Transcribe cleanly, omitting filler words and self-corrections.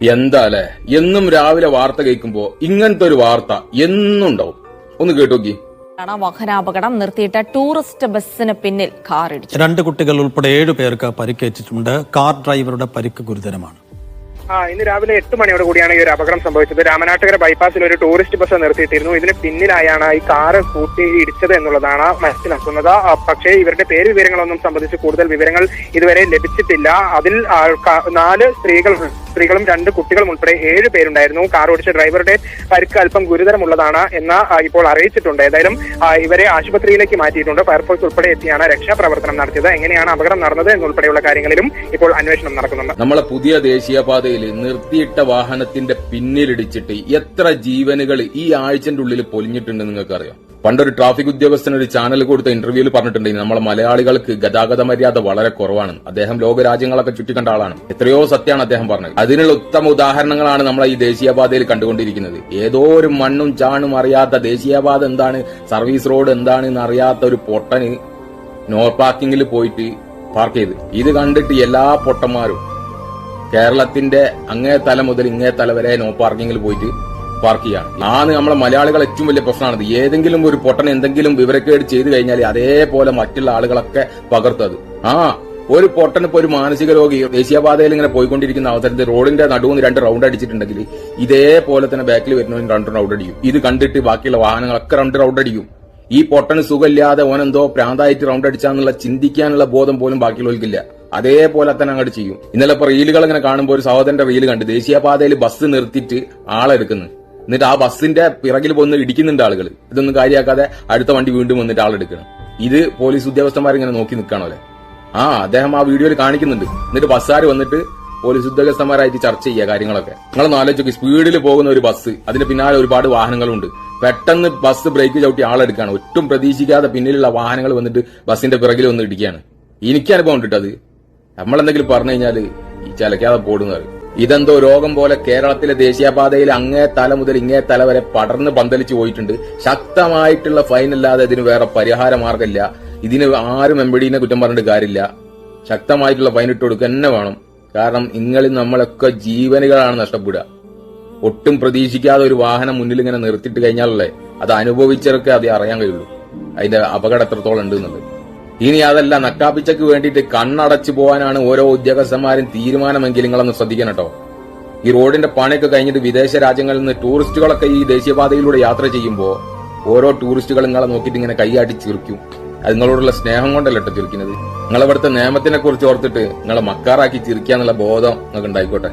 എന്താ അല്ലെ, എന്നും രാവിലെ വാർത്ത കേൾക്കുമ്പോ ഇങ്ങനത്തെ ഒരു വാർത്ത എന്നും ഉണ്ടാവും. ഒന്ന് കേട്ടോക്കി. വാഹനാപകടം നിർത്തിയിട്ട ടൂറിസ്റ്റ് ബസ്സിന് പിന്നിൽ കാർ ഇടിച്ചു. 2 കുട്ടികൾ ഉൾപ്പെടെ 7 പേർക്ക് പരിക്കേറ്റിട്ടുണ്ട്. കാർ ഡ്രൈവറുടെ പരിക്ക് ഗുരുതരമാണ്. ഇന്ന് രാവിലെ 8 മണിയോട് കൂടിയാണ് ഈ ഒരു അപകടം സംഭവിച്ചത്. രാമനാട്ടുകര ബൈപ്പാസിൽ ഒരു ടൂറിസ്റ്റ് ബസ് നിർത്തിയിട്ടിരുന്നു. ഇതിന് പിന്നിലായാണ് ഈ കാറ് കൂട്ടി ഇടിച്ചത് എന്നുള്ളതാണ് മനസ്സിലാക്കുന്നത്. പക്ഷേ ഇവരുടെ പേര് വിവരങ്ങളൊന്നും സംബന്ധിച്ച് കൂടുതൽ വിവരങ്ങൾ ഇതുവരെ ലഭിച്ചിട്ടില്ല. അതിൽ 4 സ്ത്രീകളും 2 കുട്ടികളും ഉൾപ്പെടെ 7 പേരുണ്ടായിരുന്നു. കാർ ഓടിച്ച ഡ്രൈവറുടെ പരിക്ക് അല്പം ഗുരുതരമുള്ളതാണ് എന്ന് ഇപ്പോൾ അറിയിച്ചിട്ടുണ്ട്. ഏതായാലും ഇവരെ ആശുപത്രിയിലേക്ക് മാറ്റിയിട്ടുണ്ട്. ഫയർഫോഴ്സ് ഉൾപ്പെടെ എത്തിയാണ് രക്ഷാപ്രവർത്തനം നടത്തിയത്. എങ്ങനെയാണ് അപകടം നടന്നത് എന്നുൾപ്പെടെയുള്ള കാര്യങ്ങളിലും ഇപ്പോൾ അന്വേഷണം നടക്കുന്നുണ്ട്. നമ്മളെ പുതിയ ദേശീയപാതയിൽ നിർത്തിയിട്ട വാഹനത്തിന്റെ പിന്നിലിടിച്ചിട്ട് എത്ര ജീവനുകൾ ഈ ആഴ്ചന്റെ ഉള്ളിൽ പൊലിഞ്ഞിട്ടുണ്ട് നിങ്ങൾക്കറിയാം. പണ്ടൊരു ട്രാഫിക് ഉദ്യോഗസ്ഥൻ ഒരു ചാനൽ കൊടുത്ത ഇന്റർവ്യൂവിൽ പറഞ്ഞിട്ടുണ്ടെങ്കിൽ നമ്മളെ മലയാളികൾക്ക് ഗതാഗത മര്യാദ വളരെ കുറവാണ്. അദ്ദേഹം ലോകരാജ്യങ്ങളൊക്കെ ചുറ്റിക്കണ്ട ആളാണ്. എത്രയോ സത്യമാണ് അദ്ദേഹം പറഞ്ഞത്. അതിനുള്ള ഉത്തമ ഉദാഹരണങ്ങളാണ് നമ്മളെ ഈ ദേശീയപാതയിൽ കണ്ടുകൊണ്ടിരിക്കുന്നത്. ഏതോ ഒരു മണ്ണും ചാണും അറിയാത്ത, ദേശീയപാത എന്താണ്, സർവീസ് റോഡ് എന്താണെന്ന് അറിയാത്ത ഒരു പൊട്ടന് നോ പാർക്കിങ്ങിൽ പോയിട്ട് പാർക്ക് ചെയ്ത്. ഇത് കണ്ടിട്ട് എല്ലാ പൊട്ടന്മാരും കേരളത്തിന്റെ അങ്ങേ തല മുതൽ ഇങ്ങേ തല വരെ നോ പാർക്കിങ്ങിൽ പോയിട്ട് പാർക്ക് ചെയ്യാണ്. നമ്മളെ മലയാളികൾ ഏറ്റവും വലിയ പ്രശ്നമാണത്. ഏതെങ്കിലും ഒരു പൊട്ടൻ എന്തെങ്കിലും വിവരക്കേട് ചെയ്തു കഴിഞ്ഞാൽ അതേപോലെ മറ്റുള്ള ആളുകളൊക്കെ പകർത്തത്. ഒരു പൊട്ടന് ഇപ്പൊ ഒരു മാനസിക രോഗി ദേശീയപാതയിൽ ഇങ്ങനെ പോയിക്കൊണ്ടിരിക്കുന്ന അവസരത്തിൽ റോഡിന്റെ നടുവിന് 2 റൗണ്ട് അടിച്ചിട്ടുണ്ടെങ്കിൽ ഇതേപോലെ തന്നെ ബാക്കിൽ വരുന്നവന് 2 റൗണ്ട് അടിക്കും. ഇത് കണ്ടിട്ട് ബാക്കിയുള്ള വാഹനങ്ങളൊക്കെ 2 റൗണ്ട് അടിക്കും. ഈ പൊട്ടന് സുഖമില്ലാതെ ഓനെന്തോ പ്രാന്തായിട്ട് റൗണ്ട് അടിച്ചാന്നുള്ള ചിന്തിക്കാനുള്ള ബോധം പോലും ബാക്കിയുള്ളവർക്കില്ല. അതേപോലെ തന്നെ അങ്ങോട്ട് ചെയ്യും. ഇന്നലെ ഇപ്പൊ റീലുകൾ ഇങ്ങനെ കാണുമ്പോൾ ഒരു സഹോദരന്റെ റീല് കണ്ട് ദേശീയപാതയിൽ ബസ് നിർത്തിയിട്ട് ആളെടുക്കുന്നു. എന്നിട്ട് ആ ബസ്സിന്റെ പിറകിൽ വന്ന് ഇടിക്കുന്നുണ്ട് ആളുകൾ. ഇതൊന്നും കാര്യമാക്കാതെ അടുത്ത വണ്ടി വീണ്ടും വന്നിട്ട് ആളെടുക്കണം. ഇത് പോലീസ് ഉദ്യോഗസ്ഥന്മാരിങ്ങനെ നോക്കി നിൽക്കണോലെ. അദ്ദേഹം ആ വീഡിയോയിൽ കാണിക്കുന്നുണ്ട്. എന്നിട്ട് ബസ്സുകാർ വന്നിട്ട് പോലീസ് ഉദ്യോഗസ്ഥന്മാരായിട്ട് ചർച്ച ചെയ്യുക കാര്യങ്ങളൊക്കെ. നിങ്ങളൊന്ന് ആലോചിച്ച്, സ്പീഡിൽ പോകുന്ന ഒരു ബസ്, അതിന് പിന്നാലെ ഒരുപാട് വാഹനങ്ങളുണ്ട്. പെട്ടെന്ന് ബസ് ബ്രേക്ക് ചവിട്ടി ആളെടുക്കുകയാണ്. ഒട്ടും പ്രതീക്ഷിക്കാതെ പിന്നിലുള്ള വാഹനങ്ങൾ വന്നിട്ട് ബസ്സിന്റെ പിറകിൽ വന്ന് ഇടിക്കുകയാണ്. എനിക്ക് അനുഭവം ഉണ്ടിട്ടത്. നമ്മളെന്തെങ്കിലും പറഞ്ഞു കഴിഞ്ഞാല് ഈ ചലക്കാതെ പോടുന്നത്. ഇതെന്തോ രോഗം പോലെ കേരളത്തിലെ ദേശീയപാതയിൽ അങ്ങേ തല മുതൽ ഇങ്ങേ തല വരെ പടർന്ന് പന്തലിച്ചു പോയിട്ടുണ്ട്. ശക്തമായിട്ടുള്ള ഫൈൻ അല്ലാതെ ഇതിന് വേറെ പരിഹാര മാർഗമില്ല. ഇതിന് ആരും എംബിഡിനെ കുറ്റം പറഞ്ഞിട്ട് കാര്യമില്ല. ശക്തമായിട്ടുള്ള ഫൈൻ ഇട്ട് കൊടുക്കുക തന്നെ വേണം. കാരണം ഇങ്ങളിൽ നമ്മളൊക്കെ ജീവനുകളാണ് നഷ്ടപ്പെടുക. ഒട്ടും പ്രതീക്ഷിക്കാതെ ഒരു വാഹനം മുന്നിൽ ഇങ്ങനെ നിർത്തിയിട്ട് കഴിഞ്ഞാലല്ലേ അത് അനുഭവിച്ചവർക്ക് അത് അറിയാൻ കഴിയുള്ളൂ അതിന്റെ അപകടം എത്രത്തോളം ഉണ്ട് എന്നുള്ളത്. ഇനി അതല്ല, നക്കാപ്പിച്ചക്ക് വേണ്ടിയിട്ട് കണ്ണടച്ചു പോകാനാണ് ഓരോ ഉദ്യോഗസ്ഥന്മാരും തീരുമാനമെങ്കിൽ നിങ്ങളൊന്ന് ശ്രദ്ധിക്കണം കേട്ടോ. ഈ റോഡിന്റെ പണിയൊക്കെ കഴിഞ്ഞിട്ട് വിദേശ രാജ്യങ്ങളിൽ നിന്ന് ടൂറിസ്റ്റുകളൊക്കെ ഈ ദേശീയപാതയിലൂടെ യാത്ര ചെയ്യുമ്പോൾ ഓരോ ടൂറിസ്റ്റുകൾ നിങ്ങളെ നോക്കിയിട്ട് ഇങ്ങനെ കൈയാട്ടി ചിരിക്കും. അത് നിങ്ങളോടുള്ള സ്നേഹം കൊണ്ടല്ല കേട്ടോ ചിരിക്കുന്നത്. നിങ്ങളിവിടുത്തെ നിയമത്തിനെ കുറിച്ച് ഓർത്തിട്ട് നിങ്ങളെ മക്കാറാക്കി ചിരിക്കാന്നുള്ള ബോധം നിങ്ങൾക്ക് ഉണ്ടായിക്കോട്ടെ.